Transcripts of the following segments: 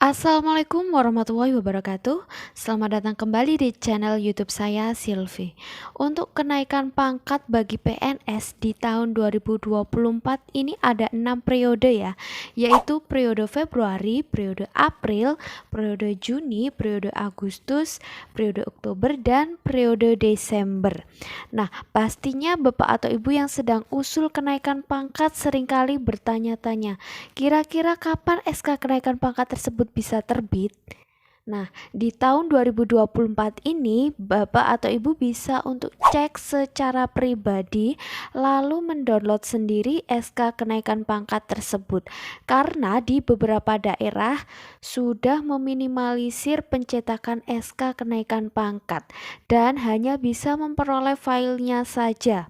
Assalamualaikum warahmatullahi wabarakatuh. Selamat datang kembali di channel YouTube saya, Silvi. Untuk kenaikan pangkat bagi PNS di tahun 2024 ini ada 6 periode ya, yaitu periode Februari, periode April, periode Juni, periode Agustus, periode Oktober, dan periode Desember. Nah, pastinya Bapak atau Ibu yang sedang usul kenaikan pangkat seringkali bertanya-tanya, kira-kira kapan SK kenaikan pangkat tersebut bisa terbit? Nah, di tahun 2024 ini Bapak atau Ibu bisa untuk cek secara pribadi lalu mendownload sendiri SK kenaikan pangkat tersebut. Karena di beberapa daerah sudah meminimalisir pencetakan SK kenaikan pangkat dan hanya bisa memperoleh filenya saja.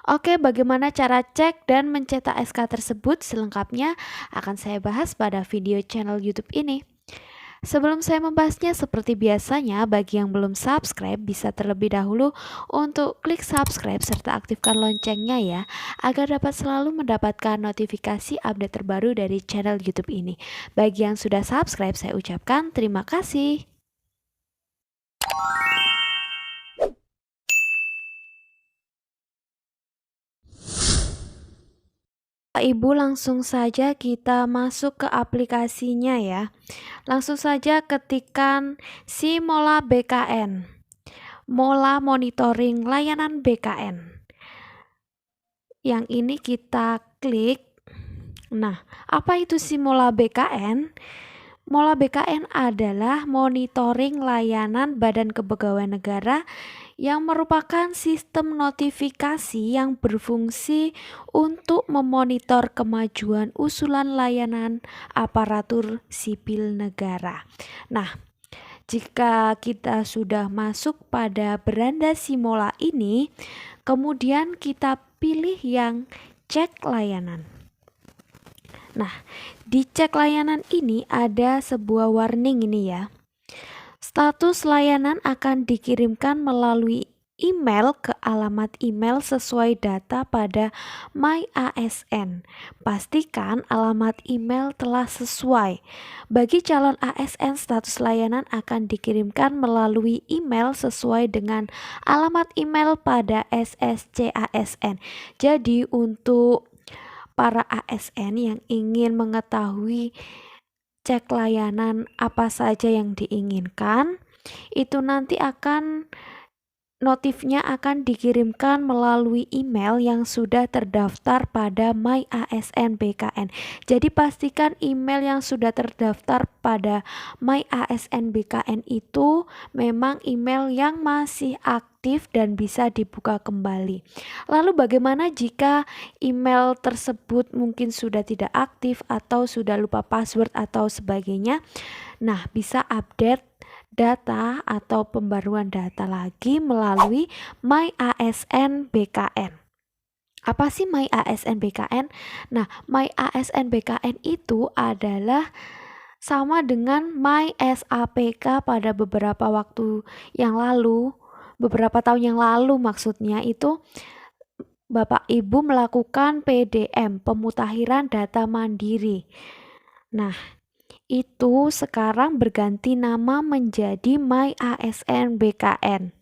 Oke, bagaimana cara cek dan mencetak SK tersebut? Selengkapnya akan saya bahas pada video channel YouTube ini. Sebelum saya membahasnya, seperti biasanya, bagi yang belum subscribe bisa terlebih dahulu untuk klik subscribe serta aktifkan loncengnya ya, agar dapat selalu mendapatkan notifikasi update terbaru dari channel YouTube ini. Bagi yang sudah subscribe, saya ucapkan terima kasih. Ibu, langsung saja kita masuk ke aplikasinya ya. Langsung saja ketikkan Simola BKN, Mola Monitoring Layanan BKN. Yang ini kita klik. Nah, apa itu Simola BKN? Mola BKN adalah monitoring layanan Badan Kepegawaian Negara yang merupakan sistem notifikasi yang berfungsi untuk memonitor kemajuan usulan layanan aparatur sipil negara. Nah, jika kita sudah masuk pada beranda Simola ini, kemudian kita pilih yang cek layanan. Nah, di cek layanan ini ada sebuah warning ini ya. Status layanan akan dikirimkan melalui email ke alamat email sesuai data pada MyASN. Pastikan alamat email telah sesuai. Bagi calon ASN, status layanan akan dikirimkan melalui email sesuai dengan alamat email pada SSC-ASN. Jadi untuk para ASN yang ingin mengetahui cek layanan apa saja yang diinginkan, itu nanti notifnya akan dikirimkan melalui email yang sudah terdaftar pada MyASN BKN. Jadi pastikan email yang sudah terdaftar pada MyASN BKN itu memang email yang masih aktif dan bisa dibuka kembali. Lalu bagaimana jika email tersebut mungkin sudah tidak aktif atau sudah lupa password atau sebagainya? Nah, bisa update data atau pembaruan data lagi melalui MyASN BKN. Apa sih MyASN BKN? Nah, MyASN BKN itu adalah sama dengan MySAPK pada beberapa waktu yang lalu, beberapa tahun yang lalu maksudnya itu Bapak Ibu melakukan PDM, pemutakhiran data mandiri. Nah, itu sekarang berganti nama menjadi MyASN BKN.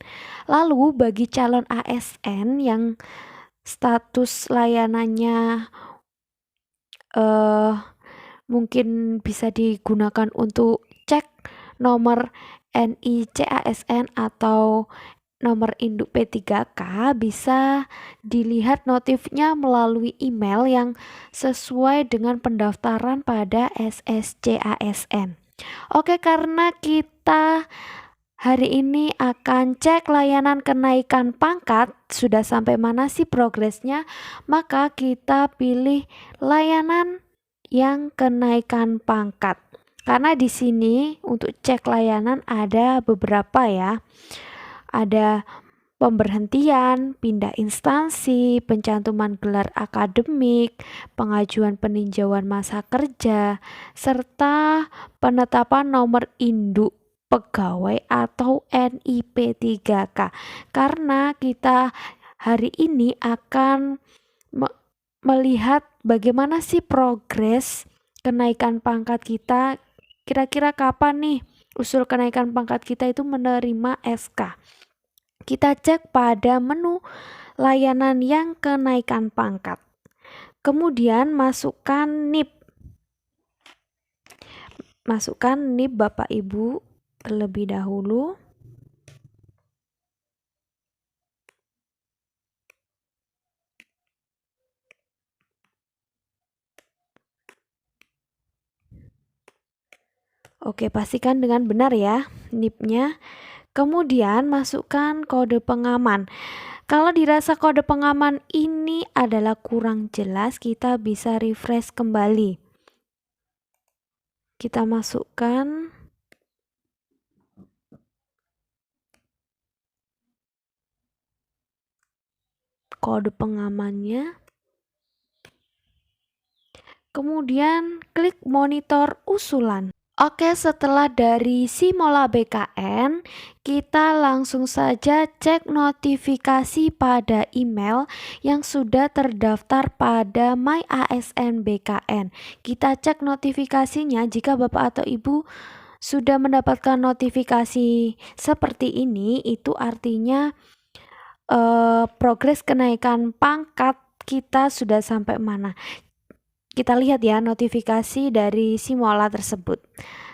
Lalu bagi calon ASN yang status layanannya mungkin bisa digunakan untuk cek nomor NIC ASN atau nomor induk P3K, bisa dilihat notifnya melalui email yang sesuai dengan pendaftaran pada SSC-ASN. Oke, karena kita hari ini akan cek layanan kenaikan pangkat, sudah sampai mana sih progresnya, maka kita pilih layanan yang kenaikan pangkat. Karena di sini untuk cek layanan ada beberapa ya. Ada pemberhentian, pindah instansi, pencantuman gelar akademik, pengajuan peninjauan masa kerja, serta penetapan nomor induk pegawai atau NIP3K. Karena kita hari ini akan melihat bagaimana sih progres kenaikan pangkat kita Kira-kira kapan nih usul kenaikan pangkat kita itu menerima SK? Kita cek pada menu layanan yang kenaikan pangkat. Kemudian masukkan NIP. Masukkan NIP Bapak Ibu terlebih dahulu. Oke, pastikan dengan benar ya NIP-nya. Kemudian masukkan kode pengaman. Kalau dirasa kode pengaman ini adalah kurang jelas, kita bisa refresh kembali. Kita masukkan kode pengamannya. Kemudian klik monitor usulan. Oke, setelah dari Simola BKN, kita langsung saja cek notifikasi pada email yang sudah terdaftar pada My ASN BKN. Kita cek notifikasinya. Jika Bapak atau Ibu sudah mendapatkan notifikasi seperti ini, itu artinya progres kenaikan pangkat kita sudah sampai mana. Kita lihat ya notifikasi dari Simola tersebut.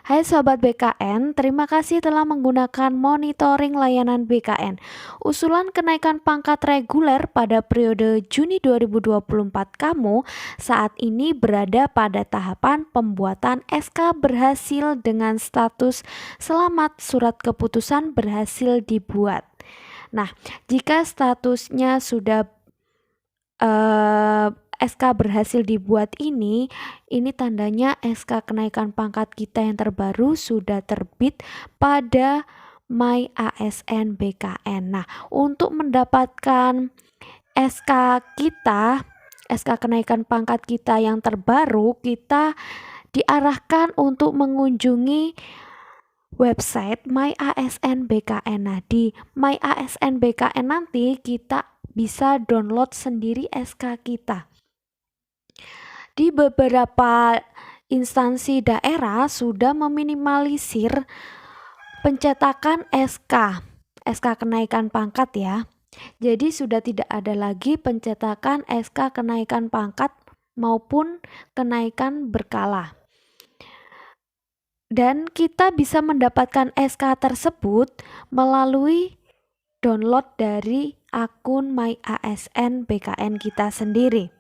Hai Sobat BKN, terima kasih telah menggunakan monitoring layanan BKN. Usulan kenaikan pangkat reguler pada periode Juni 2024 kamu saat ini berada pada tahapan pembuatan SK berhasil dengan status selamat surat keputusan berhasil dibuat. Nah, jika statusnya sudah SK berhasil dibuat ini tandanya SK kenaikan pangkat kita yang terbaru sudah terbit pada My ASN BKN. Nah, untuk mendapatkan SK kita, SK kenaikan pangkat kita yang terbaru, kita diarahkan untuk mengunjungi website My ASN BKN. Nah, di My ASN BKN nanti kita bisa download sendiri SK kita. Di beberapa instansi daerah sudah meminimalisir pencetakan SK kenaikan pangkat ya. Jadi sudah tidak ada lagi pencetakan SK kenaikan pangkat maupun kenaikan berkala. Dan kita bisa mendapatkan SK tersebut melalui download dari akun My ASN BKN kita sendiri.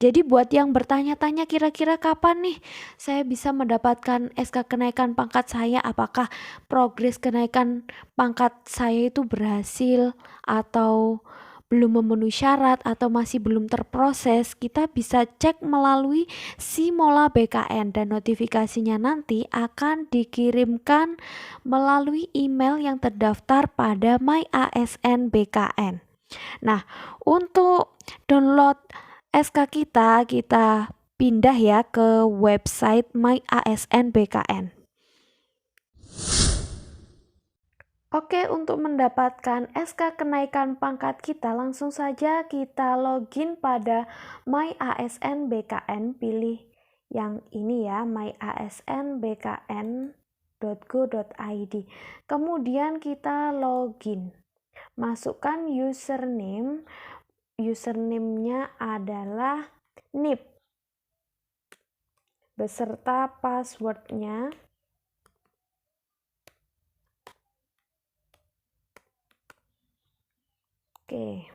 Jadi buat yang bertanya-tanya kira-kira kapan nih saya bisa mendapatkan SK kenaikan pangkat saya, apakah progres kenaikan pangkat saya itu berhasil atau belum memenuhi syarat atau masih belum terproses, kita bisa cek melalui Simola BKN dan notifikasinya nanti akan dikirimkan melalui email yang terdaftar pada My ASN BKN. Nah, untuk download SK kita pindah ya ke website My ASN BKN. Oke, untuk mendapatkan SK kenaikan pangkat kita, langsung saja kita login pada My ASN BKN. Pilih yang ini ya, myasnbkn.go.id. Kemudian kita login. Masukkan username. Username-nya adalah NIP beserta passwordnya. Oke.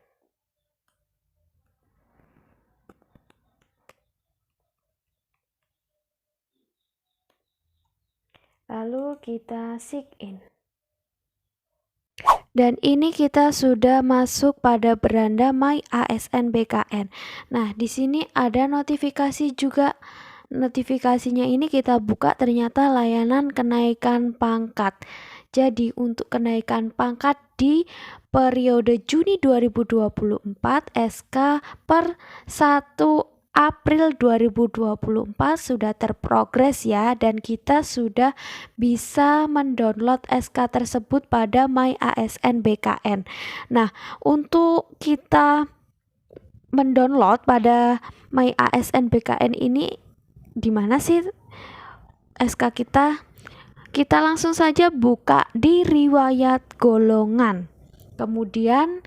Lalu kita sign in. Dan ini kita sudah masuk pada beranda My ASN BKN. Nah, di sini ada notifikasi juga. Notifikasinya ini kita buka, ternyata layanan kenaikan pangkat. Jadi untuk kenaikan pangkat di periode Juni 2024 SK per 1 April 2024 sudah terprogres ya, dan kita sudah bisa mendownload SK tersebut pada My ASN BKN. Nah, untuk kita mendownload pada My ASN BKN ini di mana sih SK kita langsung saja buka di riwayat golongan. Kemudian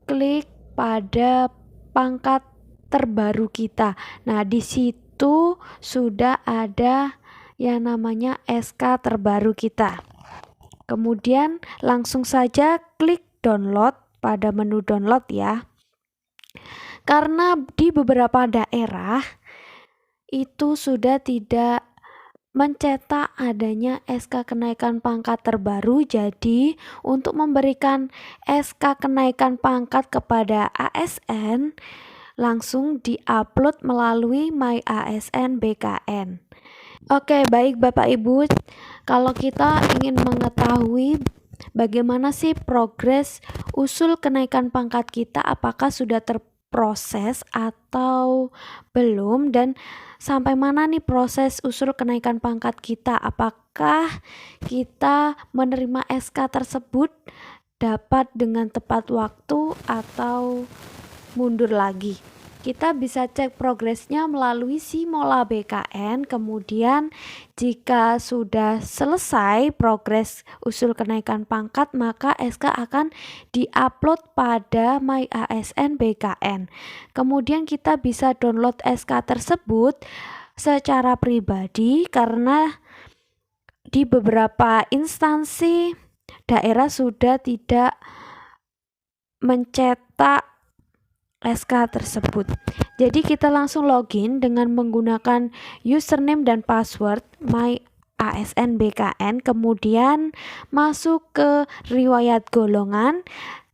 klik pada pangkat terbaru kita. Nah, di situ sudah ada yang namanya SK terbaru kita. Kemudian langsung saja klik download pada menu download ya. Karena di beberapa daerah itu sudah tidak mencetak adanya SK kenaikan pangkat terbaru, jadi untuk memberikan SK kenaikan pangkat kepada ASN langsung diupload melalui My ASN BKN. Oke, baik Bapak Ibu, kalau kita ingin mengetahui bagaimana sih progres usul kenaikan pangkat kita, apakah sudah terproses atau belum, dan sampai mana nih proses usul kenaikan pangkat kita, apakah kita menerima SK tersebut dapat dengan tepat waktu atau mundur lagi. Kita bisa cek progresnya melalui Simola BKN. Kemudian jika sudah selesai progres usul kenaikan pangkat, maka SK akan diupload pada My ASN BKN. Kemudian kita bisa download SK tersebut secara pribadi karena di beberapa instansi daerah sudah tidak mencetak SK tersebut. Jadi kita langsung login dengan menggunakan username dan password My ASN BKN, kemudian masuk ke riwayat golongan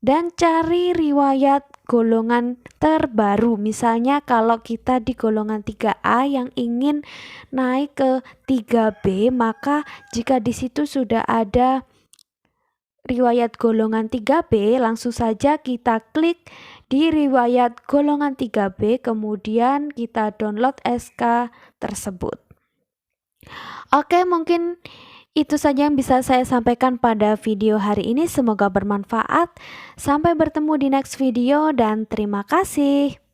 dan cari riwayat golongan terbaru. Misalnya kalau kita di golongan 3A yang ingin naik ke 3B, maka jika di situ sudah ada riwayat golongan 3B, langsung saja kita klik di riwayat golongan 3B, kemudian kita download SK tersebut. Oke, mungkin itu saja yang bisa saya sampaikan pada video hari ini. Semoga bermanfaat. Sampai bertemu di next video dan terima kasih.